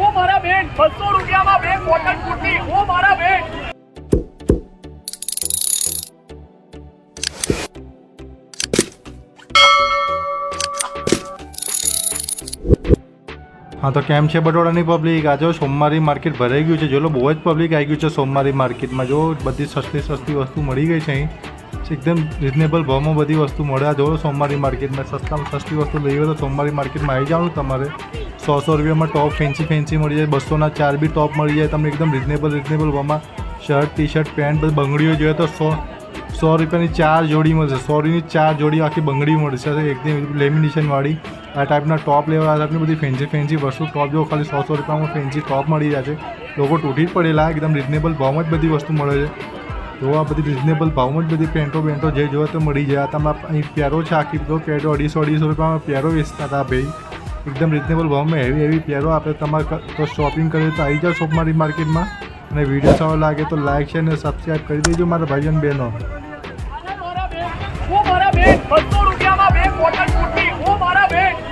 ઓ મારા બેન 200 રૂપિયામાં બે કોટન કુર્તી, ઓ મારા બેન। हाँ तो केम है बटोड़ा पब्लिक आज सोमवारी मार्केट भराई गयु है। जो लो बहुत पब्लिक आई गयु है सोमवारी मार्केट में। जो बड़ी सस्ती सस्ती वस्तु मળી गई है एकदम रिजनेबल भाव में बड़ी वस्तु મળે। जो सोमवारी मार्केट में सस्ता में सस्ती वस्तु लई हो तो सोमवारी मार्केट में आई जाओ तमारे 100 रुपया में टॉप फैंसी फैंसी मળી जाए। 200 ना 4 भी टॉप मળી जाए तमने एकदम रिजनेबल भाव में। शर्ट टी शर्ट पेंट बंगड़ीओ जो तो 100 रुपया 4 जोड़ी મળશે। 100 ની 4 जोड़ी आखी बंगड़ी મળશે एकदम लेमिनेशन वाली। आ टाइपना टॉप लेवा टाइपनी बड़ी फैंसी फैंसी वस्तु टॉप जो खाली 100 रुपया में फैंसी टॉप मળી जाए। लोग तूटी ज पड़ेला एकदम रिजनेबल भाव में बड़ी वस्तु મળે છે। जो आ बड़ी रिजनेबल भाव में बड़ी पेंटो बेंटो जे जो तो मળી જાય। तब अँ प्यारो है आखी तो पेटो 250 रुपया में प्यारो वेचता था भाई एकदम रिजनेबल भाव में। हेवी हेवी प्यारो आप तो शॉपिंग करें तो आई जाओ सोमवारी मार्केट में। અને વિડીયો સારો લાગે તો લાઈક શેર અને સબસ્ક્રાઈબ કરી દેજો મારા ભાઈઓ અને બહેનો। ઓ મારા બેન 200 રૂપિયામાં બે કોટન કુર્તી, ઓ મારા બેન।